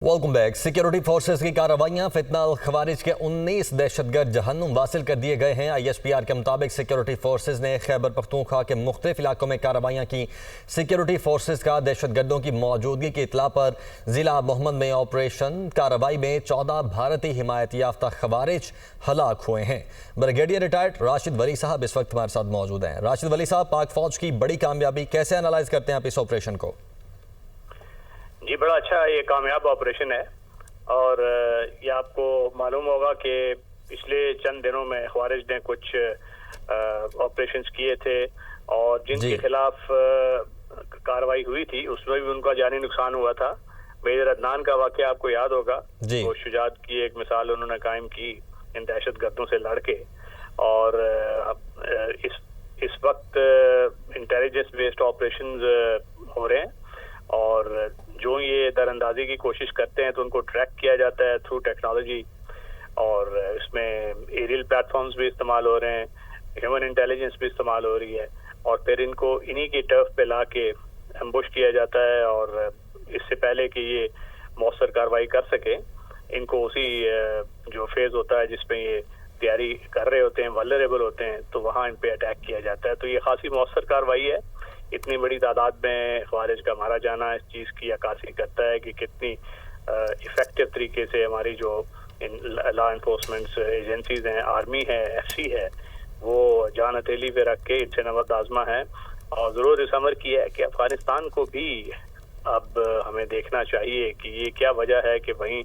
Welcome back. Security forces की कार्रवाइयां फितनाल खवारिज के 19 दहशतगर्द जहन्नुम वासिल कर दिए गए हैं। ISPR के मुताबिक सिक्योरिटी फोर्सेस ने खैबर पख्तूनख्वा के मुख्तलिफ इलाकों में कार्रवाइयां की। सिक्योरिटी फोर्सेस का दहशतगर्दों की मौजूदगी की इतला पर जिला मोहम्मद में ऑपरेशन कार्रवाई में 14 भारतीय हिमायत याफ्ता खवारिज हलाक हुए हैं। ब्रिगेडियर रिटायर्ड राशिद वली साहब इस वक्त हमारे साथ मौजूद हैं। राशिद वली साहब, पाक फौज की बड़ी कामयाबी कैसे एनालाइज करते हैं आप इस ऑपरेशन को? जी, बड़ा अच्छा ये कामयाब ऑपरेशन है और ये आपको मालूम होगा कि पिछले चंद दिनों में ख्वारिज ने कुछ ऑपरेशंस किए थे और जिनके खिलाफ कार्रवाई हुई थी उसमें भी उनका जानी नुकसान हुआ था। मेजर अदनान का वाक़या आपको याद होगा, वो शुजात की एक मिसाल उन्होंने कायम की इन दहशतगर्दों से लड़के। और इस वक्त इंटेलिजेंस बेस्ड ऑपरेशंस हो रहे हैं और जो ये दरअंदाजी की कोशिश करते हैं तो उनको ट्रैक किया जाता है थ्रू टेक्नोलॉजी और इसमें एरियल प्लेटफॉर्म्स भी इस्तेमाल हो रहे हैं, ह्यूमन इंटेलिजेंस भी इस्तेमाल हो रही है और फिर इनको इन्हीं की टर्फ पे ला के एम्बुश किया जाता है और इससे पहले कि ये मौसर कार्रवाई कर सके इनको उसी जो फेज होता है जिसमें ये तैयारी कर रहे होते हैं, वल्नरेबल होते हैं, तो वहाँ इन पे अटैक किया जाता है। तो ये खासी मौसर कार्रवाई है। इतनी बड़ी तादाद में ख्वारिज का मारा जाना इस चीज़ की अक्कासी करता है कि कितनी इफेक्टिव तरीके से हमारी जो लॉ एनफोर्समेंट एजेंसीज हैं, आर्मी है, FC है, वो जान हथेली पे रख के इनसे नमक आजमा है। और ज़रूर इस अमर की है कि अफगानिस्तान को भी अब हमें देखना चाहिए कि ये क्या वजह है कि वहीं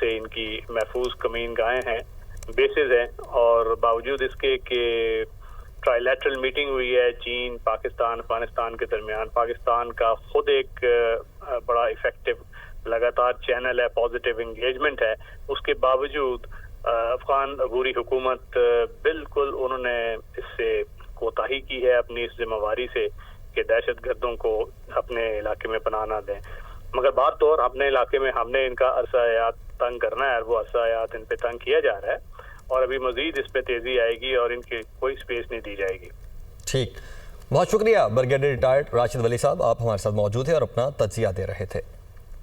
से इनकी महफूज कमीन गाहें हैं, बेसिस हैं और बावजूद इसके कि ट्राइलेटरल मीटिंग हुई है चीन, पाकिस्तान, अफगानिस्तान के दरमियान। पाकिस्तान का खुद एक बड़ा इफेक्टिव लगातार चैनल है, पॉजिटिव इंगेजमेंट है, उसके बावजूद अफगान अबूरी हुकूमत बिल्कुल उन्होंने इससे कोताही की है अपनी इस जिम्मेवारी से कि दहशतगर्दों को अपने इलाके में पनाह ना दें। मगर बात तो और अपने इलाके में हमने इनका अरसा हयात तंग करना है और वो अरसा हयात इन पे तंग किया जा रहा है और अभी मजीद इस पे तेजी आएगी और इनकी कोई स्पेस नहीं दी जाएगी। ठीक, बहुत शुक्रिया ब्रिगेडियर रिटायर्ड राशिद वली साहब, आप हमारे साथ मौजूद हैं और अपना तज्जिया दे रहे थे।